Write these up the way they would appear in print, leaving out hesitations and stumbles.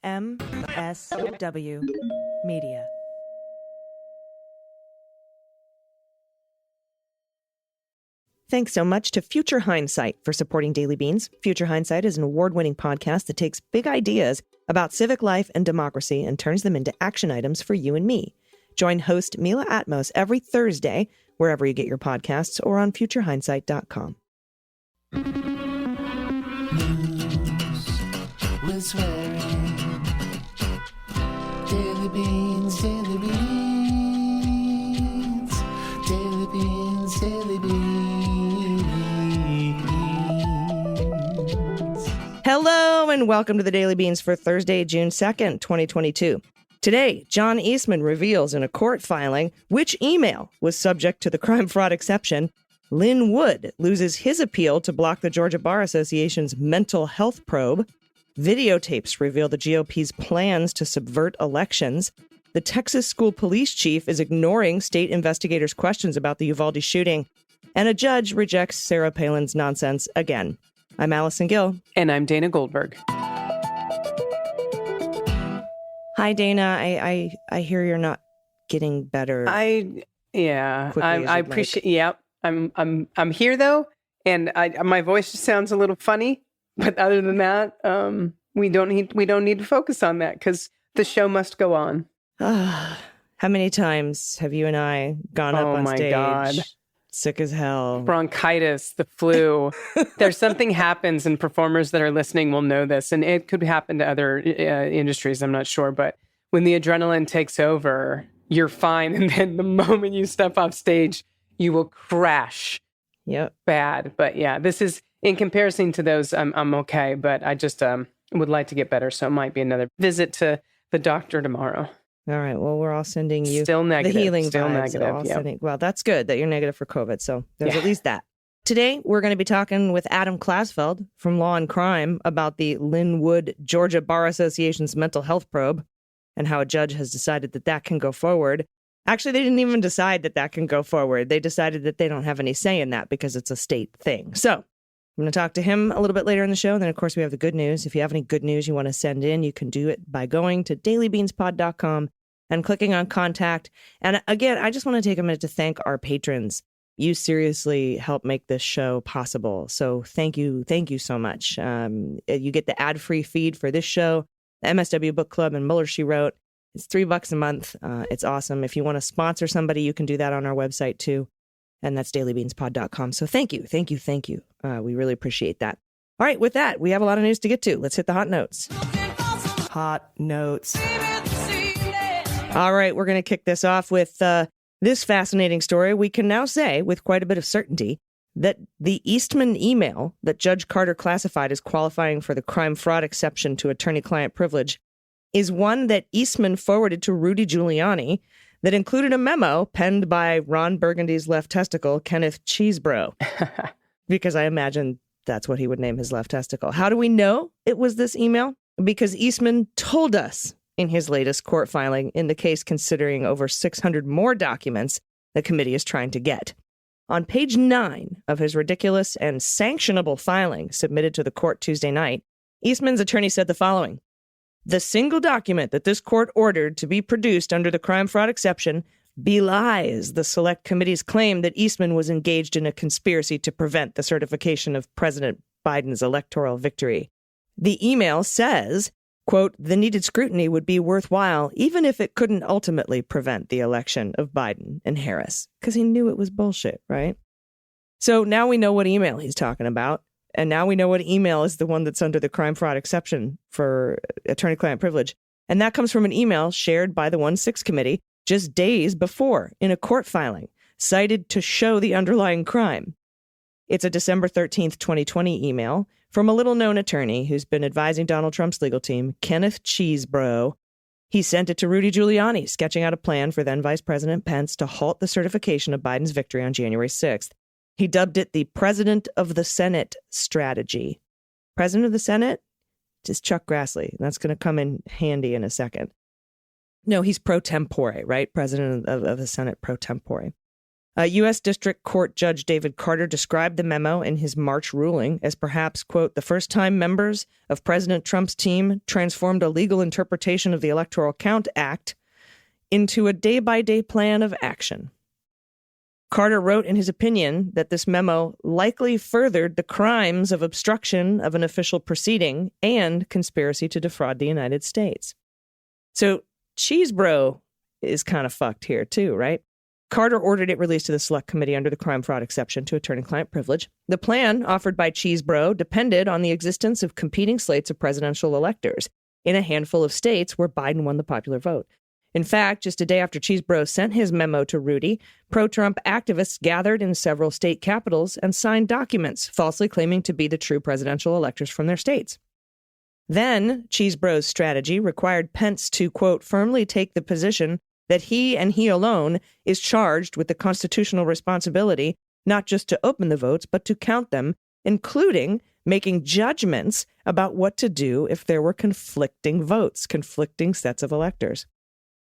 MSW Media. Thanks so much to Future Hindsight for supporting Daily Beans. Future Hindsight is an award-winning podcast that takes big ideas about civic life and democracy and turns them into action items for you and me. Join host Mila Atmos every Thursday, wherever you get your podcasts, or on futurehindsight.com. News with swearing. Daily Beans, Daily Beans. Daily Beans, Daily Beans. Hello and welcome to the Daily Beans for Thursday, June 2nd, 2022. Today, John Eastman reveals in a court filing which email was subject to the crime fraud exception. Lynn Wood loses his appeal to block the Georgia Bar Association's mental health probe. Videotapes reveal the GOP's plans to subvert elections. The Texas school police chief is ignoring state investigators' questions about the Uvalde shooting. And a judge rejects Sarah Palin's nonsense again. I'm Allison Gill. And I'm Dana Goldberg. Hi, Dana. I hear you're not getting better. I appreciate. Like. Yeah, I'm here though, and my voice just sounds a little funny. But other than that, we don't need to focus on that because the show must go on. How many times have you and I gone up on stage? God. Sick as hell. Bronchitis, the flu. There's something happens, and performers that are listening will know this, and it could happen to other industries, I'm not sure. But when the adrenaline takes over, you're fine. And then the moment you step off stage, you will crash. Yep. Bad. But yeah, this is, in comparison to those, I'm okay. But I just would like to get better. So it might be another visit to the doctor tomorrow. All right. Well, we're all sending you still negative. The healing still vibes. negative. Well, that's good that you're negative for COVID. So there's at least that. Today, we're going to be talking with Adam Klasfeld from Law and Crime about the Lynn Wood Georgia Bar Association's mental health probe and how a judge has decided that can go forward. Actually, they didn't even decide that can go forward. They decided that they don't have any say in that because it's a state thing. So I'm going to talk to him a little bit later in the show. And then, of course, we have the good news. If you have any good news you want to send in, you can do it by going to dailybeanspod.com and clicking on contact. And again, I just want to take a minute to thank our patrons. You seriously help make this show possible. So thank you. Thank you so much. You get the ad-free feed for this show, the MSW Book Club, and Mueller, She Wrote. It's $3 a month. It's awesome. If you want to sponsor somebody, you can do that on our website too. And that's dailybeanspod.com. So thank you. Thank you. Thank you. We really appreciate that. All right. With that, we have a lot of news to get to. Let's hit the hot notes. Hot notes. All right. We're going to kick this off with this fascinating story. We can now say with quite a bit of certainty that the Eastman email that Judge Carter classified as qualifying for the crime fraud exception to attorney-client privilege is one that Eastman forwarded to Rudy Giuliani that included a memo penned by Ron Burgundy's left testicle, Kenneth Cheesebro, because I imagine that's what he would name his left testicle. How do we know it was this email? Because Eastman told us in his latest court filing in the case considering over 600 more documents the committee is trying to get. On page 9 of his ridiculous and sanctionable filing submitted to the court Tuesday night, Eastman's attorney said the following: "The single document that this court ordered to be produced under the crime fraud exception belies the select committee's claim that Eastman was engaged in a conspiracy to prevent the certification of President Biden's electoral victory. The email says, quote, the needed scrutiny would be worthwhile even if it couldn't ultimately prevent the election of Biden and Harris," because he knew it was bullshit, right? So now we know what email he's talking about. And now we know what email is the one that's under the crime fraud exception for attorney-client privilege. And that comes from an email shared by the 1-6 committee just days before in a court filing, cited to show the underlying crime. It's a December 13th, 2020 email from a little-known attorney who's been advising Donald Trump's legal team, Kenneth Cheesebro. He sent it to Rudy Giuliani, sketching out a plan for then Vice President Pence to halt the certification of Biden's victory on January 6th. He dubbed it the President of the Senate strategy. President of the Senate? Just Chuck Grassley. That's going to come in handy in a second. No, he's pro tempore, right? President of the Senate pro tempore. U.S. District Court Judge David Carter described the memo in his March ruling as perhaps, quote, the first time members of President Trump's team transformed a legal interpretation of the Electoral Count Act into a day-by-day plan of action. Carter wrote in his opinion that this memo likely furthered the crimes of obstruction of an official proceeding and conspiracy to defraud the United States. So Cheesebro is kind of fucked here too, right? Carter ordered it released to the Select Committee under the crime fraud exception to attorney-client privilege. The plan offered by Cheesebro depended on the existence of competing slates of presidential electors in a handful of states where Biden won the popular vote. In fact, just a day after Cheesebro sent his memo to Rudy, pro-Trump activists gathered in several state capitals and signed documents falsely claiming to be the true presidential electors from their states. Then, Cheesebro's strategy required Pence to, quote, firmly take the position that he and he alone is charged with the constitutional responsibility not just to open the votes, but to count them, including making judgments about what to do if there were conflicting votes, conflicting sets of electors.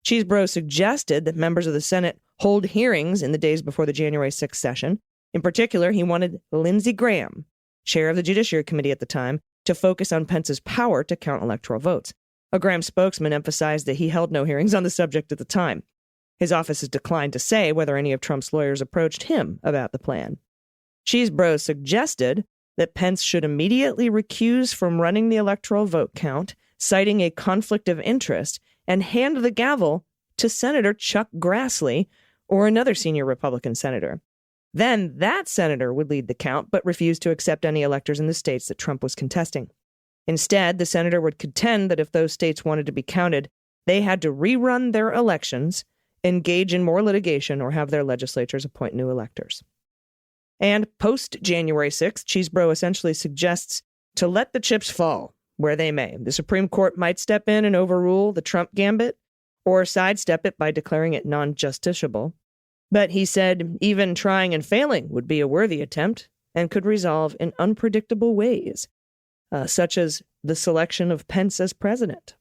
Cheesebro suggested that members of the Senate hold hearings in the days before the January 6th session. In particular, he wanted Lindsey Graham, chair of the Judiciary Committee at the time, to focus on Pence's power to count electoral votes. A Graham spokesman emphasized that he held no hearings on the subject at the time. His office has declined to say whether any of Trump's lawyers approached him about the plan. Cheesebro suggested that Pence should immediately recuse from running the electoral vote count, citing a conflict of interest, and hand the gavel to Senator Chuck Grassley or another senior Republican senator. Then that senator would lead the count, but refuse to accept any electors in the states that Trump was contesting. Instead, the senator would contend that if those states wanted to be counted, they had to rerun their elections, engage in more litigation, or have their legislatures appoint new electors. And post-January 6th, Cheesebro essentially suggests to let the chips fall where they may. The Supreme Court might step in and overrule the Trump gambit, or sidestep it by declaring it non-justiciable. But he said even trying and failing would be a worthy attempt and could resolve in unpredictable ways, such as the selection of Pence as president.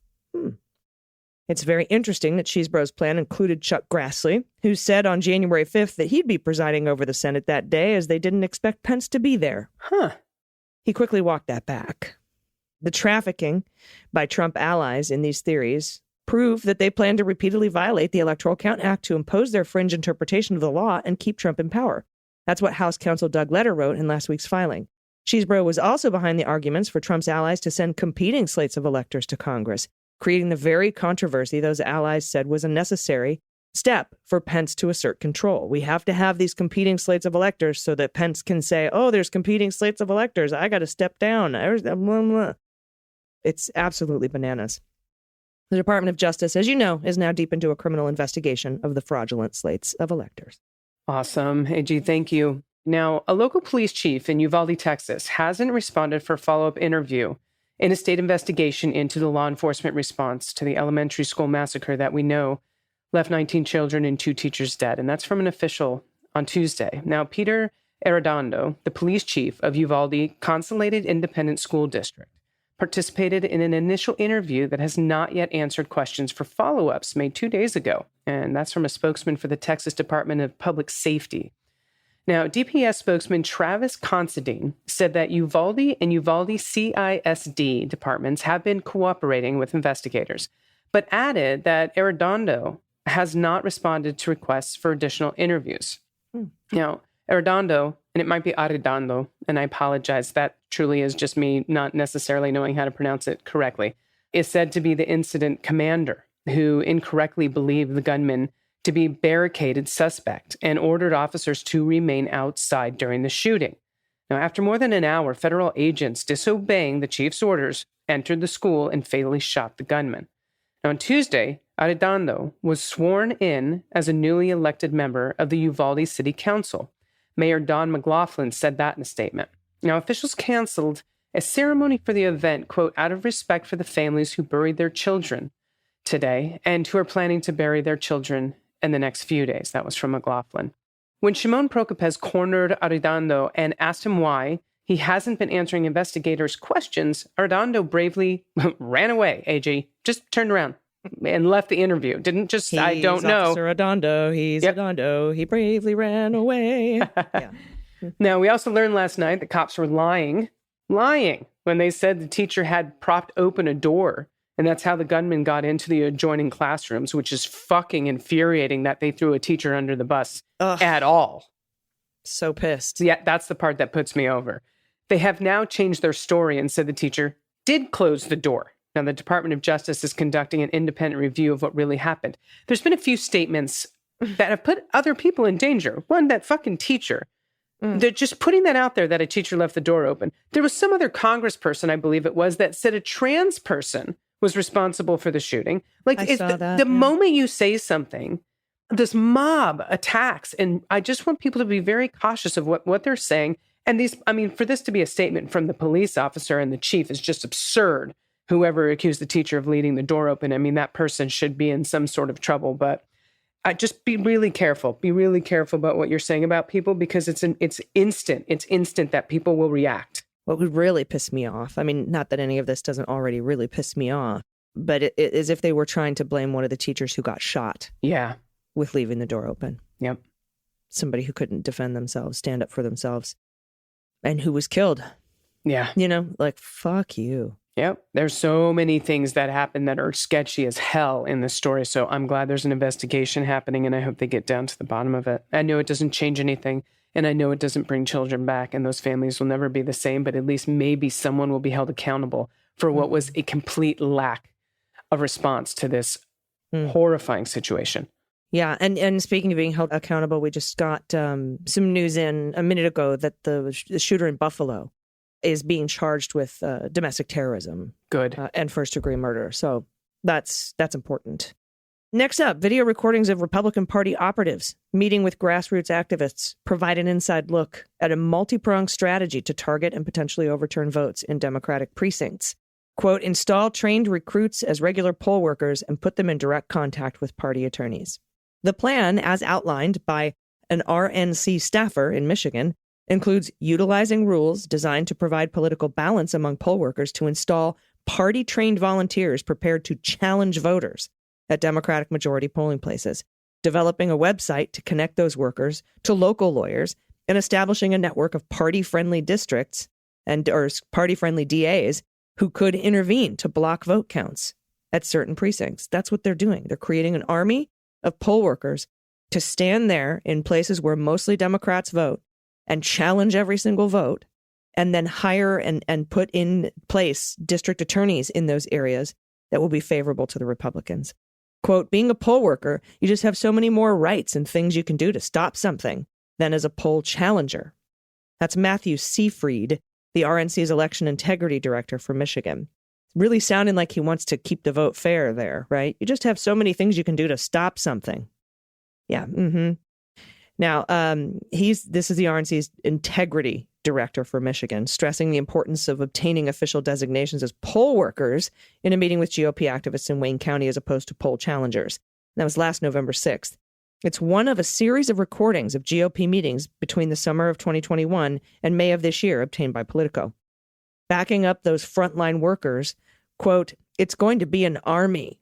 It's very interesting that Cheesebro's plan included Chuck Grassley, who said on January 5th that he'd be presiding over the Senate that day as they didn't expect Pence to be there. He quickly walked that back. The trafficking by Trump allies in these theories prove that they plan to repeatedly violate the Electoral Count Act to impose their fringe interpretation of the law and keep Trump in power. That's what House Counsel Doug Letter wrote in last week's filing. Cheesebro was also behind the arguments for Trump's allies to send competing slates of electors to Congress, creating the very controversy those allies said was a necessary step for Pence to assert control. We have to have these competing slates of electors so that Pence can say, oh, there's competing slates of electors. I got to step down. It's absolutely bananas. The Department of Justice, as you know, is now deep into a criminal investigation of the fraudulent slates of electors. Awesome. AG, thank you. Now, a local police chief in Uvalde, Texas, hasn't responded for a follow-up interview in a state investigation into the law enforcement response to the elementary school massacre that we know left 19 children and 2 teachers dead. And that's from an official on Tuesday. Now, Peter Arredondo, the police chief of Uvalde Consolidated Independent School District, participated in an initial interview that has not yet answered questions for follow-ups made 2 days ago. And that's from a spokesman for the Texas Department of Public Safety. Now, DPS spokesman Travis Considine said that Uvalde and Uvalde CISD departments have been cooperating with investigators, but added that Arredondo has not responded to requests for additional interviews. Now, Arredondo, and it might be Arredondo, and I apologize, that truly is just me not necessarily knowing how to pronounce it correctly, is said to be the incident commander who incorrectly believed the gunman to be barricaded suspect and ordered officers to remain outside during the shooting. Now, after more than an hour, federal agents disobeying the chief's orders entered the school and fatally shot the gunman. Now, on Tuesday, Arredondo was sworn in as a newly elected member of the Uvalde City Council. Mayor Don McLaughlin said that in a statement. Now, officials canceled a ceremony for the event, quote, out of respect for the families who buried their children today and who are planning to bury their children in the next few days. That was from McLaughlin. When Shimon Prokopez cornered Arredondo and asked him why he hasn't been answering investigators' questions, Arredondo bravely ran away, AG. Just turned around. and left the interview. Didn't just, I don't know. Officer Adondo. He's Adondo. He bravely ran away. Yeah. Now, we also learned last night that cops were lying when they said the teacher had propped open a door. And that's how the gunman got into the adjoining classrooms, which is fucking infuriating that they threw a teacher under the bus at all. So pissed. Yeah, that's the part that puts me over. They have now changed their story and said the teacher did close the door. Now, the Department of Justice is conducting an independent review of what really happened. There's been a few statements that have put other people in danger. One, that fucking teacher. They're just putting that out there that a teacher left the door open. There was some other congressperson, I believe it was, that said a trans person was responsible for the shooting. Like, the moment you say something, this mob attacks. And I just want people to be very cautious of what they're saying. And for this to be a statement from the police officer and the chief is just absurd. Whoever accused the teacher of leaving the door open, that person should be in some sort of trouble. But just be really careful. Be really careful about what you're saying about people, because it's instant. It's instant that people will react. What would really piss me off, not that any of this doesn't already really piss me off, but it is if they were trying to blame one of the teachers who got shot. Yeah. With leaving the door open. Yep. Somebody who couldn't defend themselves, stand up for themselves, and who was killed. Yeah. Fuck you. Yep. There's so many things that happen that are sketchy as hell in this story. So I'm glad there's an investigation happening, and I hope they get down to the bottom of it. I know it doesn't change anything, and I know it doesn't bring children back, and those families will never be the same, but at least maybe someone will be held accountable for what was a complete lack of response to this horrifying situation. Yeah. And speaking of being held accountable, we just got some news in a minute ago that the shooter in Buffalo is being charged with domestic terrorism. Good. And first-degree murder. So that's important. Next up, video recordings of Republican Party operatives meeting with grassroots activists provide an inside look at a multi-pronged strategy to target and potentially overturn votes in Democratic precincts. Quote, install trained recruits as regular poll workers and put them in direct contact with party attorneys. The plan, as outlined by an RNC staffer in Michigan, includes utilizing rules designed to provide political balance among poll workers to install party-trained volunteers prepared to challenge voters at Democratic majority polling places, developing a website to connect those workers to local lawyers, and establishing a network of party-friendly districts or party-friendly DAs who could intervene to block vote counts at certain precincts. That's what they're doing. They're creating an army of poll workers to stand there in places where mostly Democrats vote and challenge every single vote, and then hire and put in place district attorneys in those areas that will be favorable to the Republicans. Quote, being a poll worker, you just have so many more rights and things you can do to stop something than as a poll challenger. That's Matthew Seafried, the RNC's election integrity director for Michigan. Really sounding like he wants to keep the vote fair there, right? You just have so many things you can do to stop something. Yeah, Now, this is the RNC's integrity director for Michigan, stressing the importance of obtaining official designations as poll workers in a meeting with GOP activists in Wayne County as opposed to poll challengers. That was last November 6th. It's one of a series of recordings of GOP meetings between the summer of 2021 and May of this year obtained by Politico. Backing up those frontline workers, quote, it's going to be an army,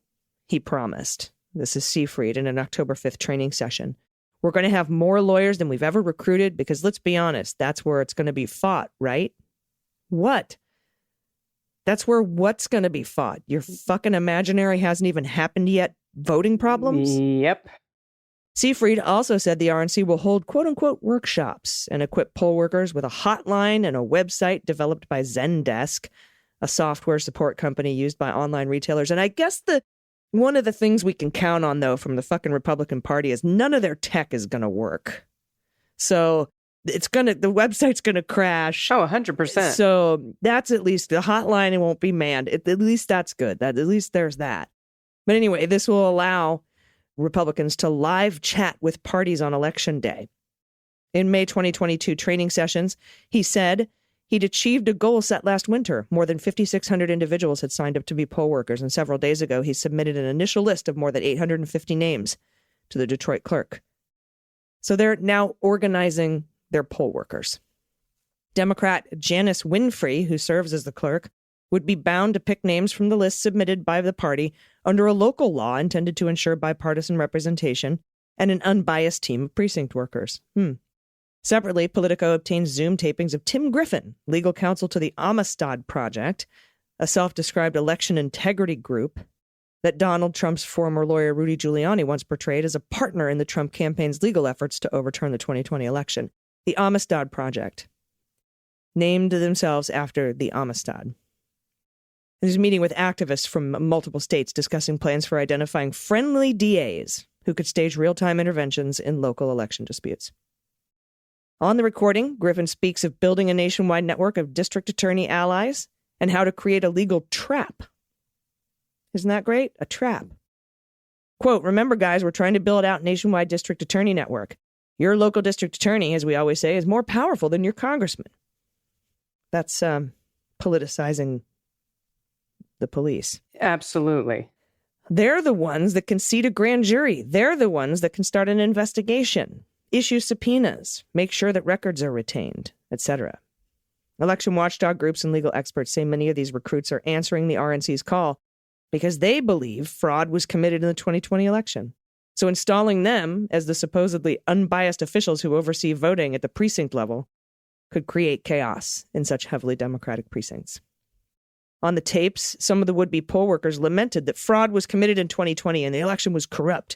he promised. This is Seafried in an October 5th training session. We're going to have more lawyers than we've ever recruited because, let's be honest, that's where it's going to be fought, right? What? That's where what's going to be fought? Your fucking imaginary hasn't even happened yet voting problems? Yep. Seafried also said the RNC will hold quote-unquote workshops and equip poll workers with a hotline and a website developed by Zendesk, a software support company used by online retailers. And I guess one of the things we can count on, though, from the fucking Republican Party is none of their tech is going to work. So the website's going to crash. Oh, 100%. So that's at least the hotline. It won't be manned. At least that's good. At least there's that. But anyway, this will allow Republicans to live chat with parties on Election Day. In May 2022 training sessions, he said he'd achieved a goal set last winter. More than 5,600 individuals had signed up to be poll workers, and several days ago, he submitted an initial list of more than 850 names to the Detroit clerk. So they're now organizing their poll workers. Democrat Janice Winfrey, who serves as the clerk, would be bound to pick names from the list submitted by the party under a local law intended to ensure bipartisan representation and an unbiased team of precinct workers. Separately, Politico obtained Zoom tapings of Tim Griffin, legal counsel to the Amistad Project, a self-described election integrity group that Donald Trump's former lawyer Rudy Giuliani once portrayed as a partner in the Trump campaign's legal efforts to overturn the 2020 election. The Amistad Project, named themselves after the Amistad. He's meeting with activists from multiple states discussing plans for identifying friendly DAs who could stage real-time interventions in local election disputes. On the recording, Griffin speaks of building a nationwide network of district attorney allies and how to create a legal trap. Isn't that great? A trap. Quote, remember, guys, we're trying to build out nationwide district attorney network. Your local district attorney, as we always say, is more powerful than your congressman. That's politicizing the police. Absolutely. They're the ones that can seat a grand jury. They're the ones that can start an investigation, issue subpoenas, make sure that records are retained, etc. Election watchdog groups and legal experts say many of these recruits are answering the RNC's call because they believe fraud was committed in the 2020 election. So installing them as the supposedly unbiased officials who oversee voting at the precinct level could create chaos in such heavily Democratic precincts. On the tapes, some of the would-be poll workers lamented that fraud was committed in 2020 and the election was corrupt.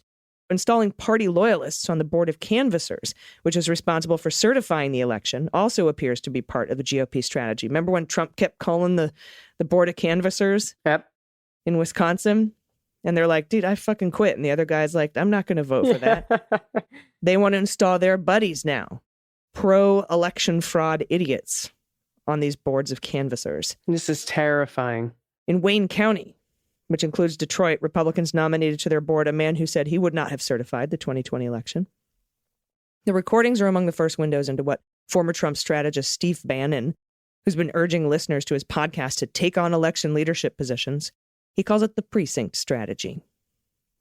Installing party loyalists on the board of canvassers, which is responsible for certifying the election, also appears to be part of the GOP strategy. Remember when Trump kept calling the board of canvassers in Wisconsin? And they're like, dude, I fucking quit. And the other guy's like, I'm not going to vote for that. They want to install their buddies now, pro-election fraud idiots on these boards of canvassers. This is terrifying. In Wayne County, which includes Detroit, Republicans nominated to their board a man who said he would not have certified the 2020 election. The recordings are among the first windows into what former Trump strategist Steve Bannon, who's been urging listeners to his podcast to take on election leadership positions, he calls it the precinct strategy.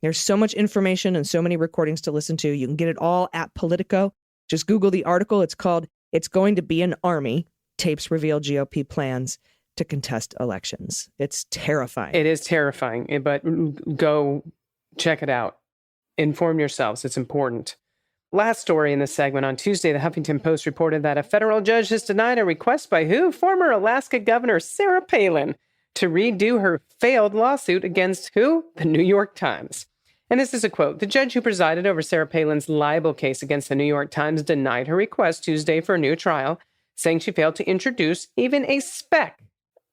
There's so much information and so many recordings to listen to. You can get it all at Politico. Just Google the article. It's called It's Going to Be an Army. Tapes reveal GOP plans to contest elections. It's terrifying. It is terrifying, but go check it out. Inform yourselves. It's important. Last story in this segment. On Tuesday, the Huffington Post reported that a federal judge has denied a request by who? Former Alaska Governor Sarah Palin to redo her failed lawsuit against who? The New York Times. And this is a quote. The judge who presided over Sarah Palin's libel case against the New York Times denied her request Tuesday for a new trial, saying she failed to introduce even a speck,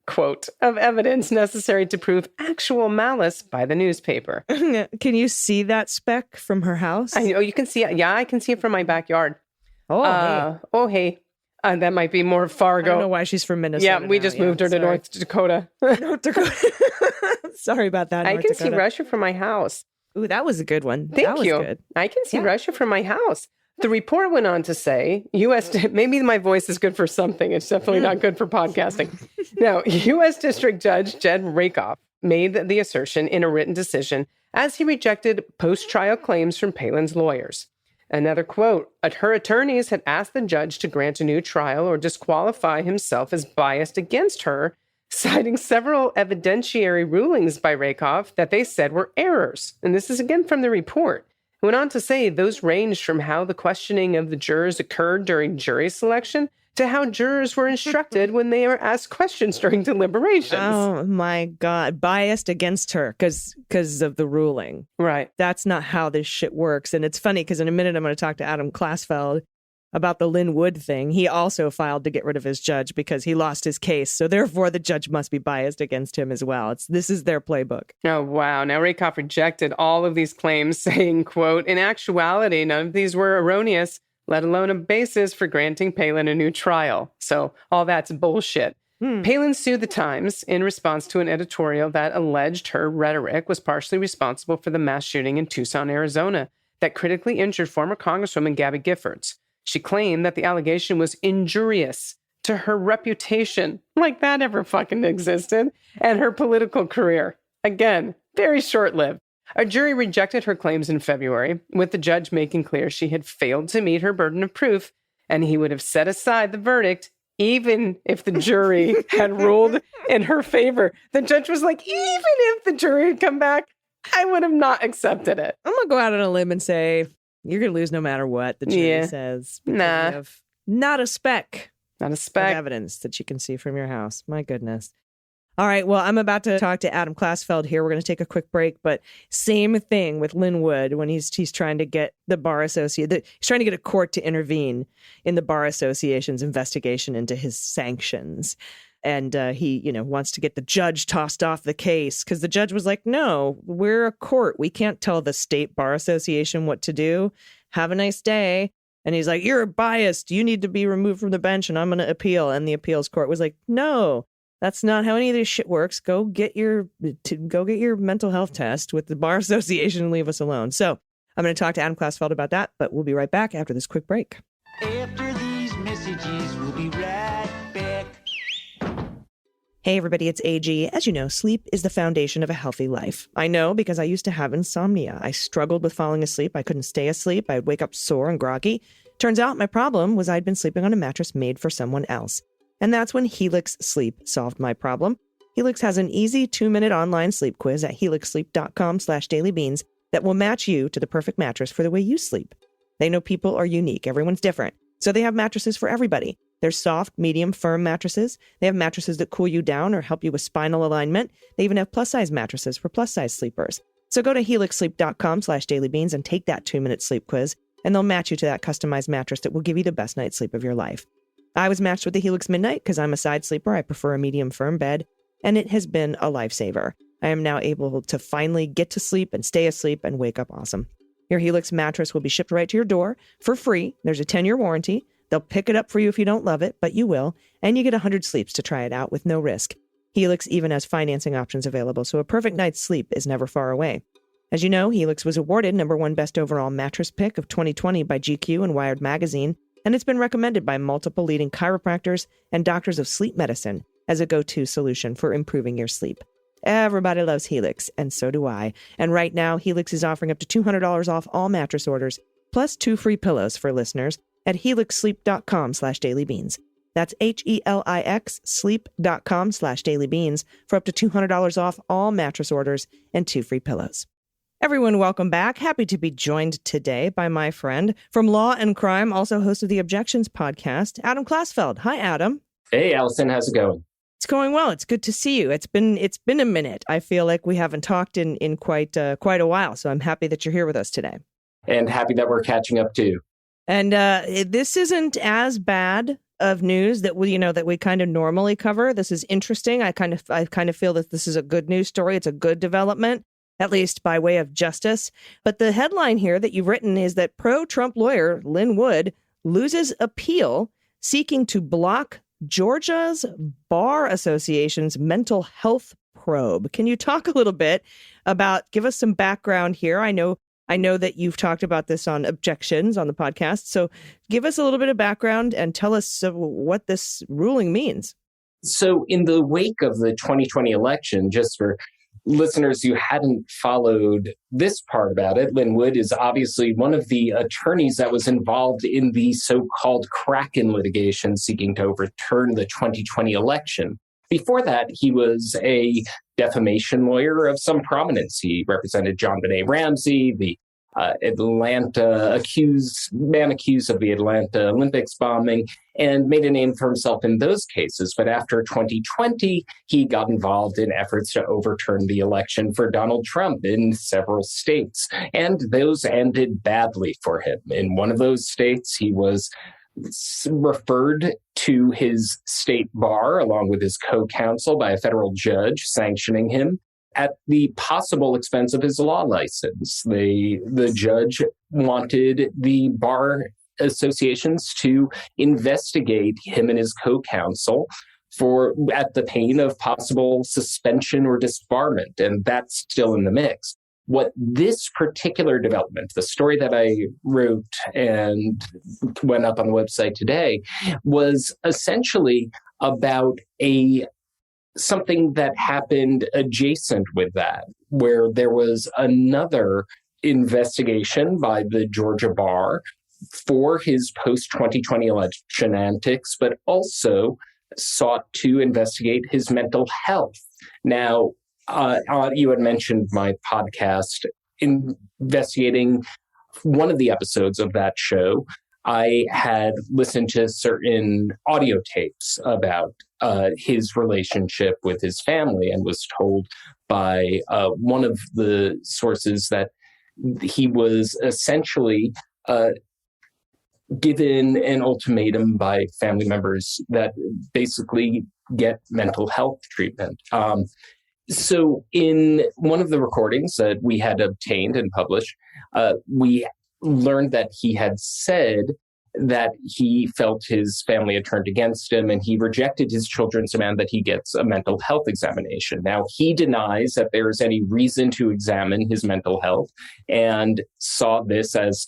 quote, of evidence necessary to prove actual malice by the newspaper. Can you see that speck from her house? You can see it. Yeah, I can see it from my backyard. Hey. That might be more Fargo. I don't know why she's from Minnesota. Yeah, we just moved her to North Dakota. North Dakota. Sorry about that. I can see Russia from my house. Ooh, that was a good one. Thank you. I can see Russia from my house. The report went on to say, maybe my voice is good for something. It's definitely not good for podcasting. Now, U.S. District Judge Jed Rakoff made the assertion in a written decision as he rejected post-trial claims from Palin's lawyers. Another quote, her attorneys had asked the judge to grant a new trial or disqualify himself as biased against her, citing several evidentiary rulings by Rakoff that they said were errors. And this is again from the report. It went on to say those ranged from how the questioning of the jurors occurred during jury selection to how jurors were instructed when they were asked questions during deliberations. Oh, my God. Biased against her because of the ruling. Right. That's not how this shit works. And it's funny because in a minute I'm going to talk to Adam Klasfeld about the Lynn Wood thing. He also filed to get rid of his judge because he lost his case. So therefore, the judge must be biased against him as well. This is their playbook. Oh, wow. Now, Rakoff rejected all of these claims, saying, quote, in actuality, none of these were erroneous, let alone a basis for granting Palin a new trial. So all that's bullshit. Palin sued the Times in response to an editorial that alleged her rhetoric was partially responsible for the mass shooting in Tucson, Arizona, that critically injured former Congresswoman Gabby Giffords. She claimed that the allegation was injurious to her reputation, like that ever fucking existed, and her political career. Again, very short-lived. A jury rejected her claims in February, with the judge making clear she had failed to meet her burden of proof, and he would have set aside the verdict even if the jury had ruled in her favor. The judge was like, even if the jury had come back, I would have not accepted it. I'm going to go out on a limb and say you're going to lose no matter what, the jury Yeah. says. because Nah. you have not a speck Not a of speck. evidence that you can see from your house. My goodness. All right. Well, I'm about to talk to Adam Klasfeld here. We're going to take a quick break, but same thing with Linwood when he's trying to get the bar associate. He's trying to get a court to intervene in the bar association's investigation into his sanctions. And he, wants to get the judge tossed off the case because the judge was like, no, we're a court. We can't tell the state bar association what to do. Have a nice day. And he's like, you're biased. You need to be removed from the bench and I'm going to appeal. And the appeals court was like, no, that's not how any of this shit works. Go get your mental health test with the bar association and leave us alone. So I'm going to talk to Adam Klasfeld about that, but we'll be right back after this quick break. After these messages, we'll be right back. Hey everybody, it's AG. As you know, sleep is the foundation of a healthy life. I know because I used to have insomnia. I struggled with falling asleep. I couldn't stay asleep. I'd wake up sore and groggy. Turns out my problem was I'd been sleeping on a mattress made for someone else. And that's when Helix Sleep solved my problem. Helix has an easy 2-minute online sleep quiz at helixsleep.com/dailybeans that will match you to the perfect mattress for the way you sleep. They know people are unique. Everyone's different. So they have mattresses for everybody. There's soft, medium, firm mattresses. They have mattresses that cool you down or help you with spinal alignment. They even have plus-size mattresses for plus-size sleepers. So go to helixsleep.com/dailybeans and take that 2-minute sleep quiz, and they'll match you to that customized mattress that will give you the best night's sleep of your life. I was matched with the Helix Midnight because I'm a side sleeper. I prefer a medium, firm bed, and it has been a lifesaver. I am now able to finally get to sleep and stay asleep and wake up awesome. Your Helix mattress will be shipped right to your door for free. There's a 10-year warranty. They'll pick it up for you if you don't love it, but you will. And you get 100 sleeps to try it out with no risk. Helix even has financing options available, so a perfect night's sleep is never far away. As you know, Helix was awarded #1 Best Overall Mattress Pick of 2020 by GQ and Wired Magazine, and it's been recommended by multiple leading chiropractors and doctors of sleep medicine as a go-to solution for improving your sleep. Everybody loves Helix, and so do I. And right now, Helix is offering up to $200 off all mattress orders, plus 2 free pillows for listeners at helixsleep.com/dailybeans. That's HELIX sleep.com/dailybeans for up to $200 off all mattress orders and 2 free pillows. Everyone, welcome back. Happy to be joined today by my friend from Law and Crime, also host of the Objections podcast, Adam Klasfeld. Hi, Adam. Hey, Allison, how's it going? It's going well. It's good to see you. It's been a minute. I feel like we haven't talked in quite a while, so I'm happy that you're here with us today. And happy that we're catching up too. And this isn't as bad of news that we kind of normally cover. This is interesting. I kind of feel that this is a good news story. It's a good development, at least by way of justice. But the headline here that you've written is that pro-Trump lawyer Lin Wood loses appeal seeking to block Georgia's Bar Association's mental health probe. Can you talk a little bit give us some background here? I know that you've talked about this on Objections on the podcast. So give us a little bit of background and tell us what this ruling means. So in the wake of the 2020 election, just for listeners who hadn't followed this part about it, Lin Wood is obviously one of the attorneys that was involved in the so-called Kraken litigation seeking to overturn the 2020 election. Before that, he was a defamation lawyer of some prominence. He represented John Benet Ramsey, the man accused of the Atlanta Olympics bombing, and made a name for himself in those cases. But after 2020, he got involved in efforts to overturn the election for Donald Trump in several states. And those ended badly for him. In one of those states, he was referred to his state bar along with his co-counsel by a federal judge sanctioning him at the possible expense of his law license. The judge wanted the bar associations to investigate him and his co-counsel at the pain of possible suspension or disbarment, and that's still in the mix. What this particular development, the story that I wrote and went up on the website today, was essentially about something that happened adjacent with that, where there was another investigation by the Georgia bar for his post-2020 election antics, but also sought to investigate his mental health. Now, you had mentioned my podcast investigating one of the episodes of that show. I had listened to certain audio tapes about his relationship with his family and was told by one of the sources that he was essentially given an ultimatum by family members that basically get mental health treatment. So in one of the recordings that we had obtained and published, we learned that he had said that he felt his family had turned against him and he rejected his children's demand that he gets a mental health examination. Now, he denies that there is any reason to examine his mental health and saw this as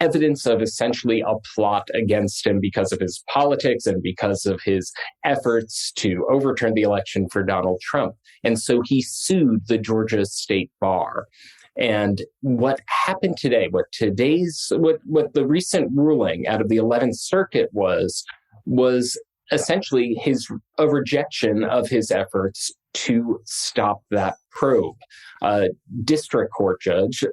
evidence of essentially a plot against him because of his politics and because of his efforts to overturn the election for Donald Trump. And so he sued the Georgia State Bar. And what happened today, what the recent ruling out of the 11th Circuit was essentially a rejection of his efforts to stop that probe. District court judge,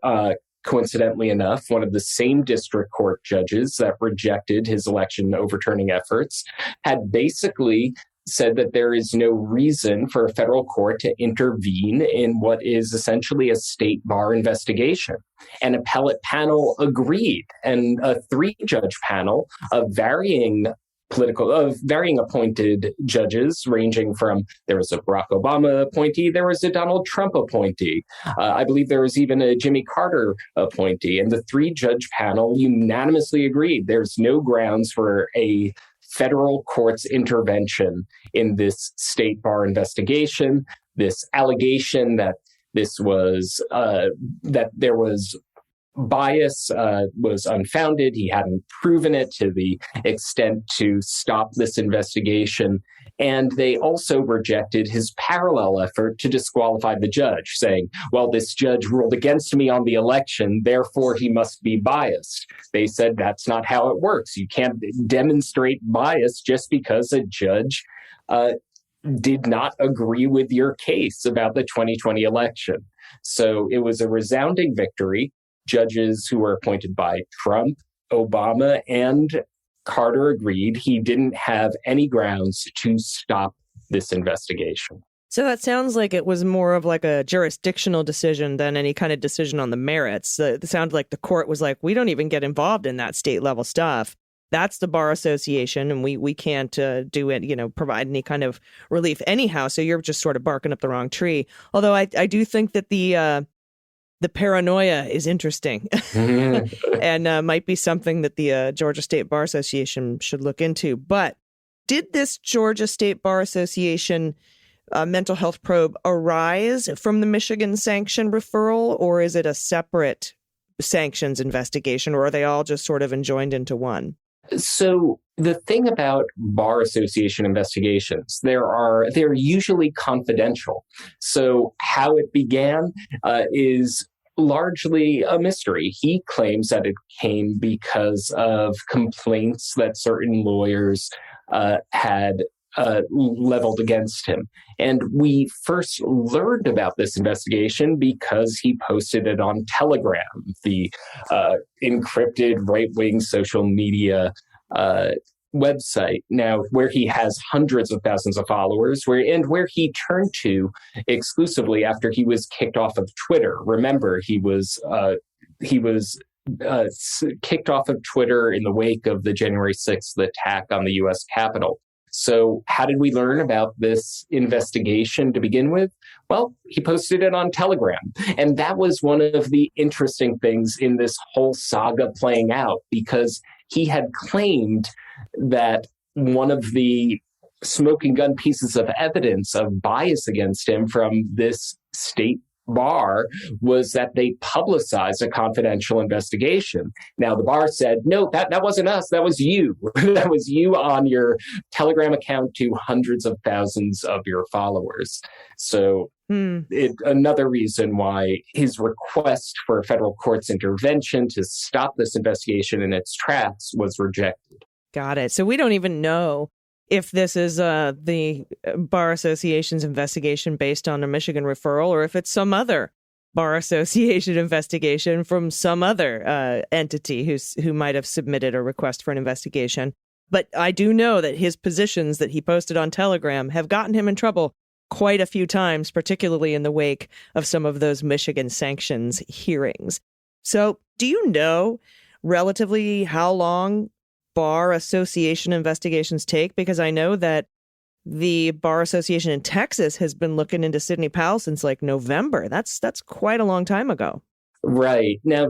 coincidentally enough, one of the same district court judges that rejected his election overturning efforts, had basically said that there is no reason for a federal court to intervene in what is essentially a state bar investigation. An appellate panel agreed, and a 3-judge panel of varying appointed judges, ranging from, there was a Barack Obama appointee, there was a Donald Trump appointee. I believe there was even a Jimmy Carter appointee. And the 3-judge panel unanimously agreed there's no grounds for a federal court's intervention in this state bar investigation. This allegation that that there was bias was unfounded. He hadn't proven it to the extent to stop this investigation. And they also rejected his parallel effort to disqualify the judge, saying, well, this judge ruled against me on the election, therefore he must be biased. They said that's not how it works. You can't demonstrate bias just because a judge did not agree with your case about the 2020 election. So it was a resounding victory. Judges who were appointed by Trump, Obama, and Carter agreed he didn't have any grounds to stop this investigation. So that sounds like it was more of like a jurisdictional decision than any kind of decision on the merits. It sounded like the court was like, we don't even get involved in that state level stuff. That's the Bar Association, and we can't do it, provide any kind of relief anyhow. So you're just sort of barking up the wrong tree. Although I do think that the paranoia is interesting and might be something that the Georgia State Bar Association should look into. But did this Georgia State Bar Association mental health probe arise from the Michigan sanction referral, or is it a separate sanctions investigation, or are they all just sort of enjoined into one? So the thing about Bar Association investigations, they're usually confidential. So how it began is largely a mystery. He claims that it came because of complaints that certain lawyers had leveled against him. And we first learned about this investigation because he posted it on Telegram, the encrypted right-wing social media website now, where he has hundreds of thousands of followers, where he turned to exclusively after he was kicked off of Twitter. Remember, he was kicked off of Twitter in the wake of the January 6th attack on the U.S. Capitol. So how did we learn about this investigation to begin with? Well, he posted it on Telegram. And that was one of the interesting things in this whole saga playing out, because he had claimed that one of the smoking gun pieces of evidence of bias against him from this state bar was that they publicized a confidential investigation. Now, the bar said, no, that wasn't us. That was you. That was you on your Telegram account to hundreds of thousands of your followers. So another reason why his request for a federal court's intervention to stop this investigation in its tracks was rejected. Got it. So we don't even know if this is the Bar Association's investigation based on a Michigan referral, or if it's some other Bar Association investigation from some other entity who might have submitted a request for an investigation. But I do know that his positions that he posted on Telegram have gotten him in trouble quite a few times, particularly in the wake of some of those Michigan sanctions hearings. So do you know relatively how long Bar Association investigations take? Because I know that the Bar Association in Texas has been looking into Sidney Powell since like November. That's quite a long time ago. Right. Now,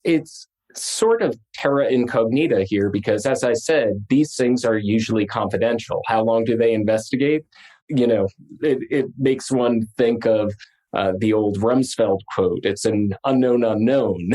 it's sort of terra incognita here because, as I said, these things are usually confidential. How long do they investigate? You know, it makes one think of the old Rumsfeld quote. It's an unknown unknown.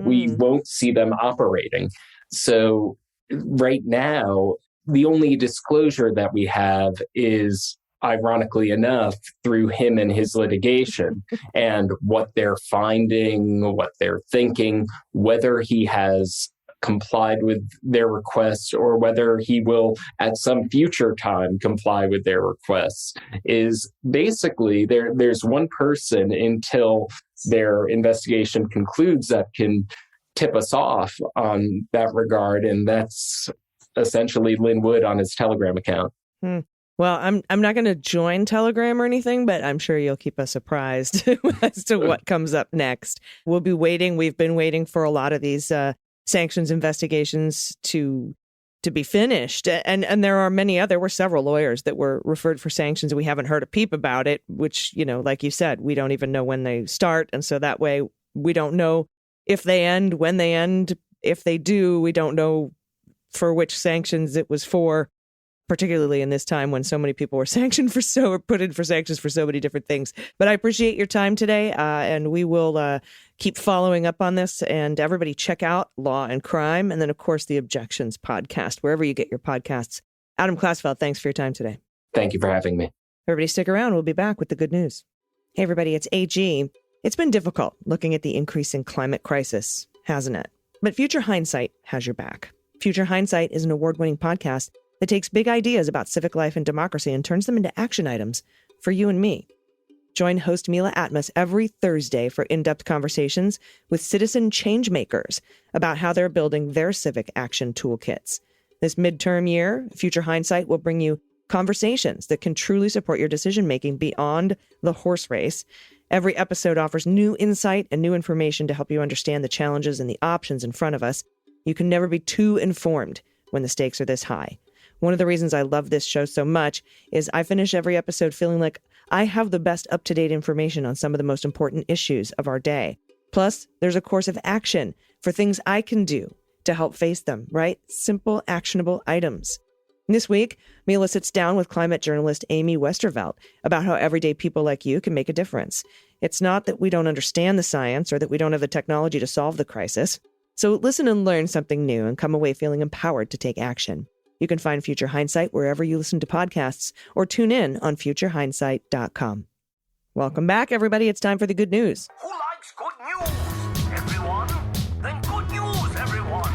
We won't see them operating. So right now, the only disclosure that we have is, ironically enough, through him and his litigation and what they're finding, what they're thinking, whether he has complied with their requests or whether he will at some future time comply with their requests. Is basically there's one person until their investigation concludes that can tip us off on that regard, and that's essentially Lin Wood on his Telegram account. Well, I'm not going to join Telegram or anything, but I'm sure you'll keep us apprised as to what comes up next. We'll be waiting. We've been waiting for a lot of these sanctions investigations to be finished. And there were several lawyers that were referred for sanctions. We haven't heard a peep about it, which, you know, like you said, we don't even know when they start. And so that way we don't know if they end, when they end. If they do, we don't know for which sanctions it was for, particularly in this time when so many people were put in for sanctions for so many different things. But I appreciate your time today, and we will keep following up on this. And everybody check out Law and Crime, and then, of course, the Objections podcast, wherever you get your podcasts. Adam Klasfeld, thanks for your time today. Thank you for having me. Everybody stick around. We'll be back with the good news. Hey, everybody, it's AG. It's been difficult looking at the increasing climate crisis, hasn't it? But Future Hindsight has your back. Future Hindsight is an award-winning podcast that takes big ideas about civic life and democracy and turns them into action items for you and me. Join host Mila Atmos every Thursday for in-depth conversations with citizen changemakers about how they're building their civic action toolkits. This midterm year, Future Hindsight will bring you conversations that can truly support your decision-making beyond the horse race. Every episode offers new insight and new information to help you understand the challenges and the options in front of us. You can never be too informed when the stakes are this high. One of the reasons I love this show so much is I finish every episode feeling like I have the best up-to-date information on some of the most important issues of our day. Plus, there's a course of action for things I can do to help face them, right? Simple, actionable items. This week, Mila sits down with climate journalist Aimee Westervelt about how everyday people like you can make a difference. It's not that we don't understand the science or that we don't have the technology to solve the crisis. So listen and learn something new and come away feeling empowered to take action. You can find Future Hindsight wherever you listen to podcasts or tune in on futurehindsight.com. Welcome back, everybody. It's time for the good news. Who likes good news? Everyone? Then good news, everyone!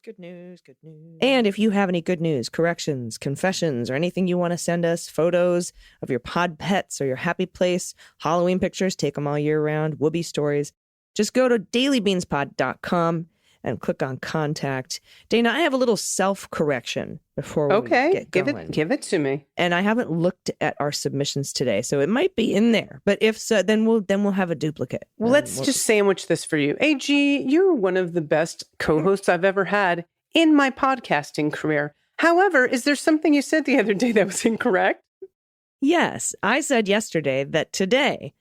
Good news, good news. And if you have any good news, corrections, confessions, or anything you want to send us, photos of your pod pets or your happy place, Halloween pictures, take them all year round, whoopee stories, just go to dailybeanspod.com and click on contact. Dana, I have a little self-correction before we get going. Give it to me. And I haven't looked at our submissions today, so it might be in there. But if so, then we'll have a duplicate. Well, let's just sandwich this for you. AG, you're one of the best co-hosts I've ever had in my podcasting career. However, is there something you said the other day that was incorrect? Yes, I said yesterday that today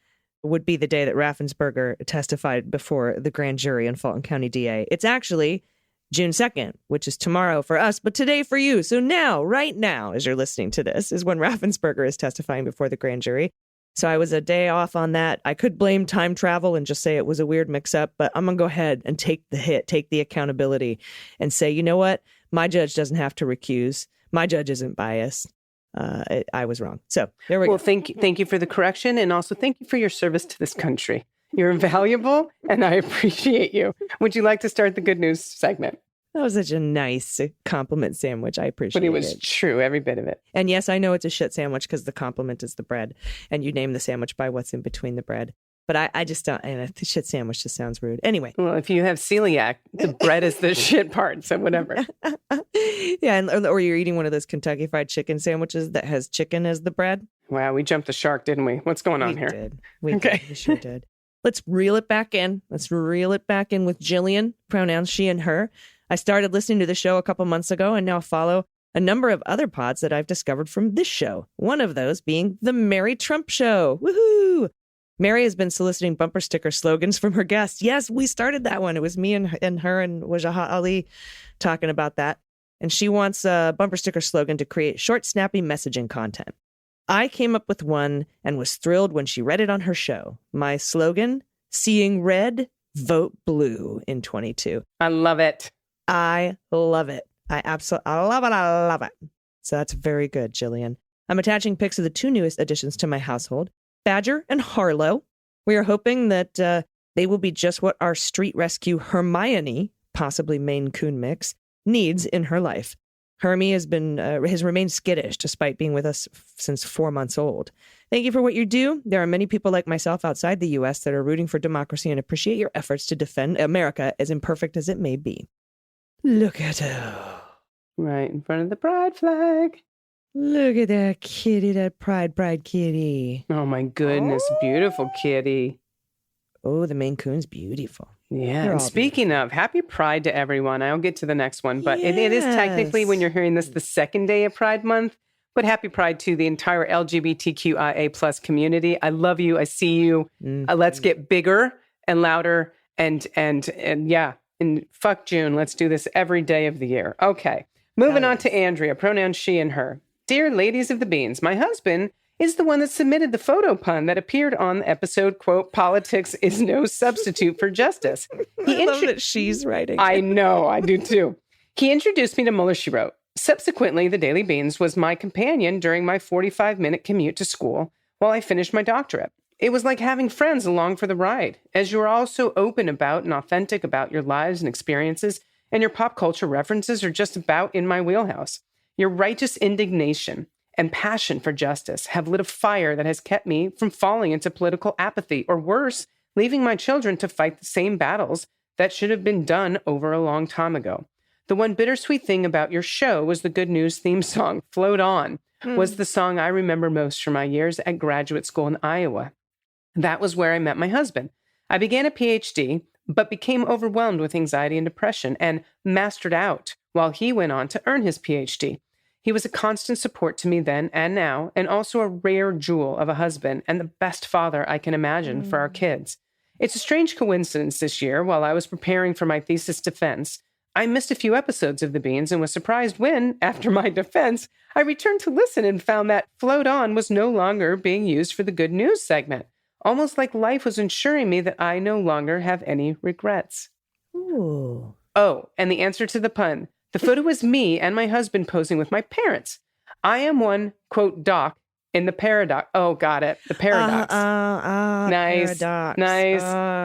would be the day that Raffensperger testified before the grand jury in Fulton County DA. It's actually June 2nd, which is tomorrow for us, but today for you. So now, right now, as you're listening to this, is when Raffensperger is testifying before the grand jury. So I was a day off on that. I could blame time travel and just say it was a weird mix-up, but I'm going to go ahead and take the hit, take the accountability, and say, you know what? My judge doesn't have to recuse. My judge isn't biased. I was wrong. So there we Well, go. thank you for the correction. And also thank you for your service to this country. You're invaluable and I appreciate you. Would you like to start the good news segment? That was such a nice compliment sandwich. I appreciate it. But it was true, every bit of it. And yes, I know it's a shit sandwich because the compliment is the bread. And you name the sandwich by what's in between the bread. But I just don't, and the shit sandwich just sounds rude. Anyway. Well, if you have celiac, the bread is the shit part, so whatever. Yeah, or you're eating one of those Kentucky Fried Chicken sandwiches that has chicken as the bread. Wow, we jumped the shark, didn't we? What's going on here? We sure did. Let's reel it back in. Let's reel it back in with Jillian, pronouns she and her. I started listening to the show a couple months ago and now follow a number of other pods that I've discovered from this show. One of those being The Mary Trump Show. Woohoo! Mary has been soliciting bumper sticker slogans from her guests. Yes, we started that one. It was me and her and Wajahat Ali talking about that. And she wants a bumper sticker slogan to create short, snappy messaging content. I came up with one and was thrilled when she read it on her show. My slogan, seeing red, vote blue in 22. I love it. I love it. I love it. So that's very good, Jillian. I'm attaching pics of the two newest additions to my household, Badger and Harlow. We are hoping that they will be just what our street rescue Hermione, possibly Maine Coon mix, needs in her life. Hermie has remained skittish despite being with us since 4 months old. Thank you for what you do. There are many people like myself outside the U.S. that are rooting for democracy and appreciate your efforts to defend America, as imperfect as it may be. Look at her. Right in front of the pride flag. Look at that kitty, that pride kitty. Oh my goodness, beautiful kitty. Oh, the Maine Coon's beautiful. Yeah, They're and all speaking of, happy Pride to everyone. I'll get to the next one, but it is technically, when you're hearing this, the second day of Pride Month. But happy Pride to the entire LGBTQIA plus community. I love you. I see you. Let's get bigger and louder and yeah. And fuck June. Let's do this every day of the year. Okay. Moving on to Andrea, pronouns she and her. Dear ladies of the beans, my husband is the one that submitted the photo pun that appeared on the episode, quote, politics is no substitute for justice. I love that she's writing. I know, I do too. He introduced me to Mueller, she wrote. Subsequently, the Daily Beans was my companion during my 45-minute commute to school while I finished my doctorate. It was like having friends along for the ride, as you are all so open about and authentic about your lives and experiences, and your pop culture references are just about in my wheelhouse. Your righteous indignation and passion for justice have lit a fire that has kept me from falling into political apathy, or worse, leaving my children to fight the same battles that should have been done over a long time ago. The one bittersweet thing about your show was the Good News theme song, Float On, was the song I remember most from my years at graduate school in Iowa. That was where I met my husband. I began a PhD, but became overwhelmed with anxiety and depression and mastered out while he went on to earn his PhD. He was a constant support to me then and now, and also a rare jewel of a husband and the best father I can imagine for our kids. It's a strange coincidence this year, while I was preparing for my thesis defense, I missed a few episodes of The Beans and was surprised when, after my defense, I returned to listen and found that Float On was no longer being used for the Good News segment. Almost like life was ensuring me that I no longer have any regrets. Ooh. Oh, and the answer to the pun. The photo was me and my husband posing with my parents. I am one, quote, doc in the paradox. Oh, got it. The paradox. Nice. Paradox. Nice.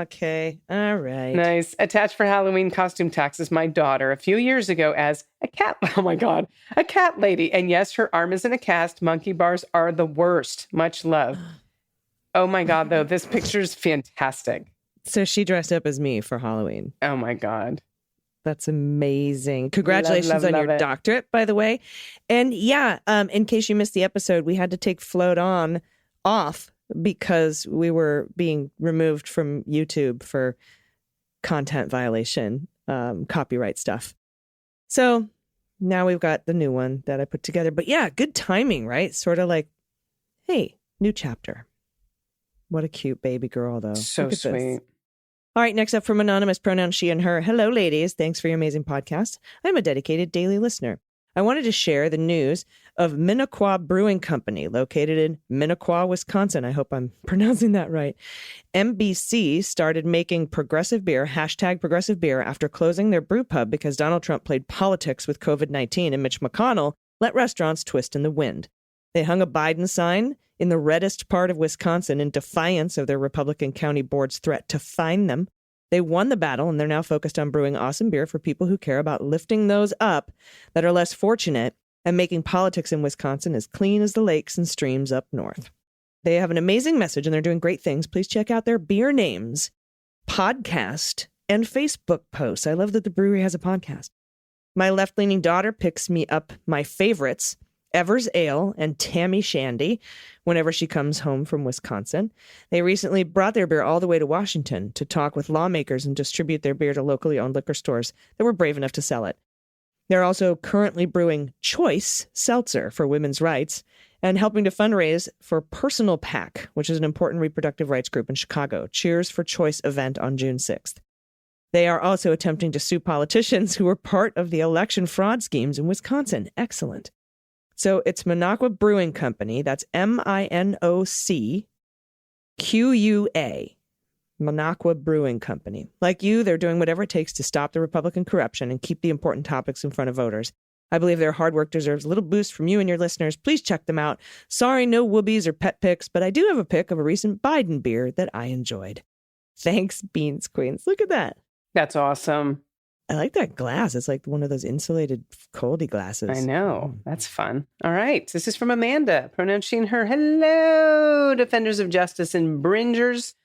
Okay. All right. Nice. Attached for Halloween costume taxes my daughter a few years ago as a cat. Oh my God. A cat lady. And yes, her arm is in a cast. Monkey bars are the worst. Much love. Oh my God, though. This picture's fantastic. So she dressed up as me for Halloween. Oh my God. That's amazing. Congratulations on your it. doctorate, by the way. And yeah, in case you missed the episode, we had to take Float On off because we were being removed from YouTube for content violation, copyright stuff. So now we've got the new one that I put together. But yeah, good timing, right? Sort of like, hey, new chapter. What a cute baby girl, though. So Look at sweet. this. All right, next up from Anonymous, pronouns she and her. Hello, ladies. Thanks for your amazing podcast. I'm a dedicated daily listener. I wanted to share the news of Minnequaw Brewing Company, located in Minnequaw, Wisconsin. I hope I'm pronouncing that right. MBC started making progressive beer, #progressive beer, after closing their brew pub because Donald Trump played politics with COVID-19 and Mitch McConnell let restaurants twist in the wind. They hung a Biden sign in the reddest part of Wisconsin in defiance of their Republican county board's threat to fine them. They won the battle, and they're now focused on brewing awesome beer for people who care about lifting those up that are less fortunate and making politics in Wisconsin as clean as the lakes and streams up north. They have an amazing message, and they're doing great things. Please check out their beer names, podcast, and Facebook posts. I love that the brewery has a podcast. My left-leaning daughter picks me up my favorites, Evers Ale and Tammy Shandy, whenever she comes home from Wisconsin. They recently brought their beer all the way to Washington to talk with lawmakers and distribute their beer to locally owned liquor stores that were brave enough to sell it. They're also currently brewing Choice Seltzer for women's rights and helping to fundraise for Personal PAC, which is an important reproductive rights group in Chicago. Cheers for Choice event on June 6th. They are also attempting to sue politicians who were part of the election fraud schemes in Wisconsin. Excellent. So it's Minocqua Brewing Company. That's MINOCQUA. Minocqua Brewing Company. Like you, they're doing whatever it takes to stop the Republican corruption and keep the important topics in front of voters. I believe their hard work deserves a little boost from you and your listeners. Please check them out. Sorry, no whoobies or pet picks, but I do have a pick of a recent Biden beer that I enjoyed. Thanks, Beans Queens. Look at that. That's awesome. I like that glass. It's like one of those insulated coldy glasses. I know. That's fun. All right. This is from Amanda, pronouncing her hello, defenders of justice and bringers.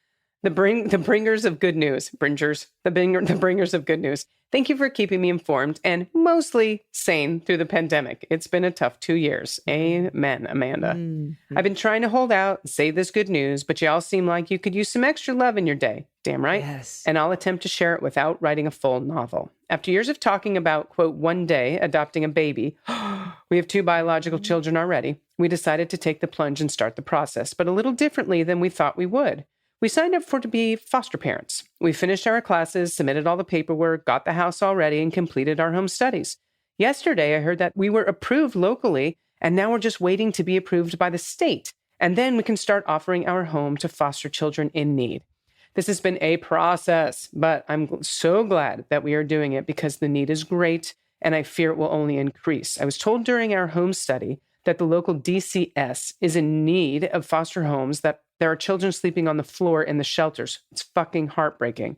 The bringers of good news. The bringers of good news. Thank you for keeping me informed and mostly sane through the pandemic. It's been a tough 2 years. Amen, Amanda. I've been trying to hold out and say this good news, but y'all seem like you could use some extra love in your day. Damn right. Yes. And I'll attempt to share it without writing a full novel. After years of talking about, quote, one day adopting a baby, we have 2 biological children already. We decided to take the plunge and start the process, but a little differently than we thought we would. We signed up to be foster parents. We finished our classes, submitted all the paperwork, got the house all ready, and completed our home studies. Yesterday, I heard that we were approved locally, and now we're just waiting to be approved by the state. And then we can start offering our home to foster children in need. This has been a process, but I'm so glad that we are doing it because the need is great, and I fear it will only increase. I was told during our home study that the local DCS is in need of foster homes, that there are children sleeping on the floor in the shelters. It's fucking heartbreaking.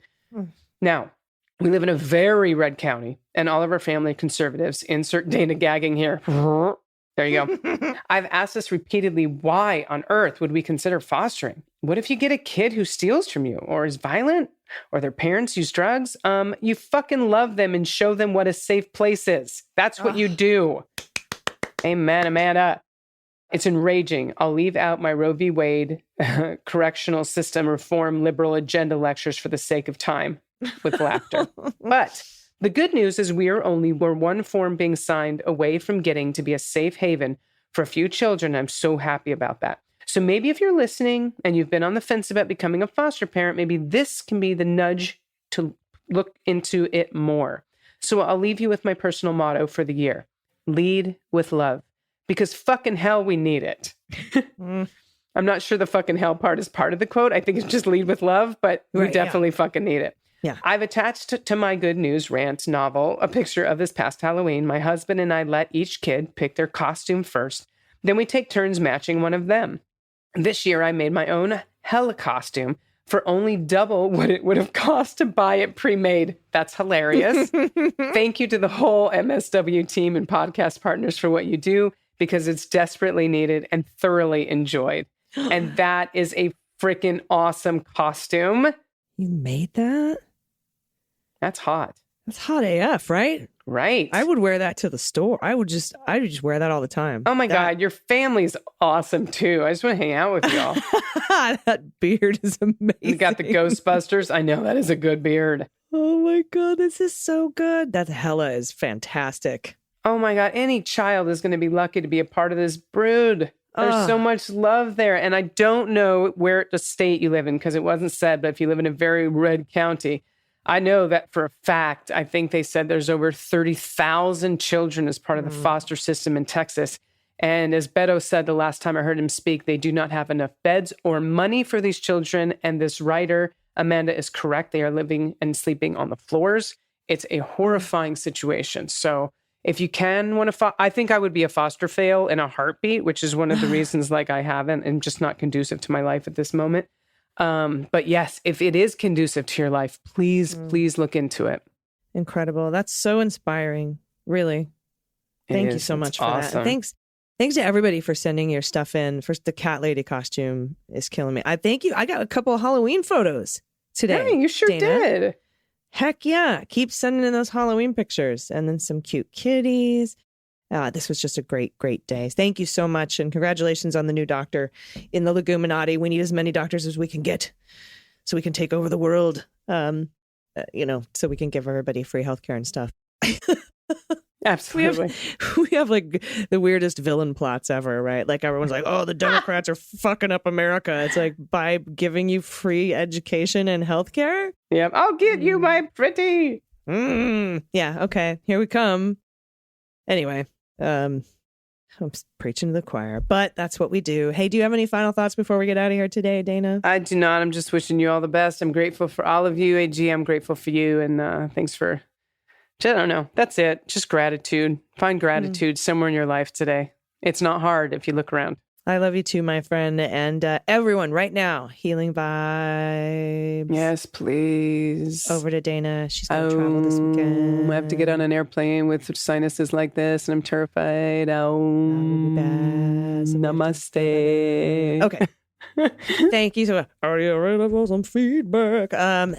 Now, we live in a very red county, and all of our family are conservatives. Insert Dana gagging here. There you go. I've asked this repeatedly, why on earth would we consider fostering? What if you get a kid who steals from you or is violent or their parents use drugs? You fucking love them and show them what a safe place is. That's what you do. Amen, Amanda. It's enraging. I'll leave out my Roe v. Wade correctional system reform liberal agenda lectures for the sake of time with laughter. But the good news is we're one form being signed away from getting to be a safe haven for a few children. I'm so happy about that. So maybe if you're listening and you've been on the fence about becoming a foster parent, maybe this can be the nudge to look into it more. So I'll leave you with my personal motto for the year. Lead with love. Because fucking hell, we need it. I'm not sure the fucking hell part is part of the quote. I think it's just lead with love, but we definitely fucking need it. Yeah. I've attached to my good news rant novel a picture of this past Halloween. My husband and I let each kid pick their costume first. Then we take turns matching one of them. This year, I made my own hella costume for only double what it would have cost to buy it pre-made. That's hilarious. Thank you to the whole MSW team and podcast partners for what you do, because it's desperately needed and thoroughly enjoyed. And that is a freaking awesome costume. You made that? That's hot. That's hot AF, right? Right. I would wear that to the store. I would just wear that all the time. Oh my God, your family's awesome too. I just want to hang out with y'all. That beard is amazing. You got the Ghostbusters. I know that is a good beard. Oh my God, this is so good. That hella is fantastic. Oh my God, any child is going to be lucky to be a part of this brood. There's so much love there. And I don't know where the state you live in, because it wasn't said, but if you live in a very red county, I know that for a fact. I think they said there's over 30,000 children as part of the foster system in Texas. And as Beto said the last time I heard him speak, they do not have enough beds or money for these children. And this writer, Amanda, is correct. They are living and sleeping on the floors. It's a horrifying situation. So if you can want to, I think I would be a foster fail in a heartbeat, which is one of the reasons like I haven't and just not conducive to my life at this moment. But yes, if it is conducive to your life, please look into it. Incredible. That's so inspiring. Really. Thank you so much for that. And thanks to everybody for sending your stuff in. First, the cat lady costume is killing me. I thank you. I got a couple of Halloween photos today. Hey, you sure Dana. did. Heck yeah. Keep sending in those Halloween pictures and then some cute kitties. This was just a great, great day. Thank you so much. And congratulations on the new doctor in the Leguminati. We need as many doctors as we can get so we can take over the world, so we can give everybody free healthcare and stuff. Absolutely. We have like the weirdest villain plots ever, right? Like everyone's like, oh, the Democrats are fucking up America. It's like by giving you free education and healthcare. Yep. I'll get you, my pretty. Yeah. Okay. Here we come. Anyway, I'm preaching to the choir, but that's what we do. Hey, do you have any final thoughts before we get out of here today, Dana? I do not. I'm just wishing you all the best. I'm grateful for all of you. AG, I'm grateful for you. And thanks for, I don't know. That's it. Just gratitude. Find gratitude somewhere in your life today. It's not hard if you look around. I love you too, my friend. And everyone right now, healing vibes. Yes, please. Over to Dana. She's going to travel this weekend. I have to get on an airplane with sinuses like this, and I'm terrified. Namaste. Okay. Thank you so much. Are you ready for some feedback?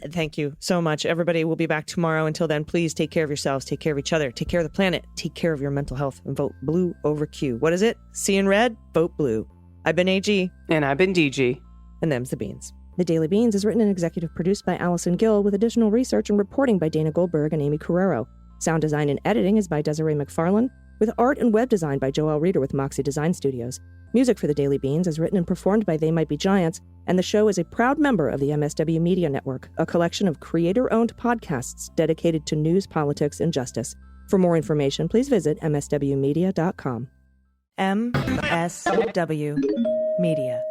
Thank you so much. Everybody will be back tomorrow. Until then, please take care of yourselves, take care of each other, take care of the planet, take care of your mental health, and vote blue over Q. What is it? See in red, vote blue. I've been AG. And I've been DG. And them's the beans. The Daily Beans is written and executive produced by Allison Gill with additional research and reporting by Dana Goldberg and Aimee Carrero. Sound design and editing is by Desiree McFarlane, with art and web design by Joelle Reeder with Moxie Design Studios. Music for The Daily Beans is written and performed by They Might Be Giants, and the show is a proud member of the MSW Media Network, a collection of creator-owned podcasts dedicated to news, politics, and justice. For more information, please visit mswmedia.com. MSW Media.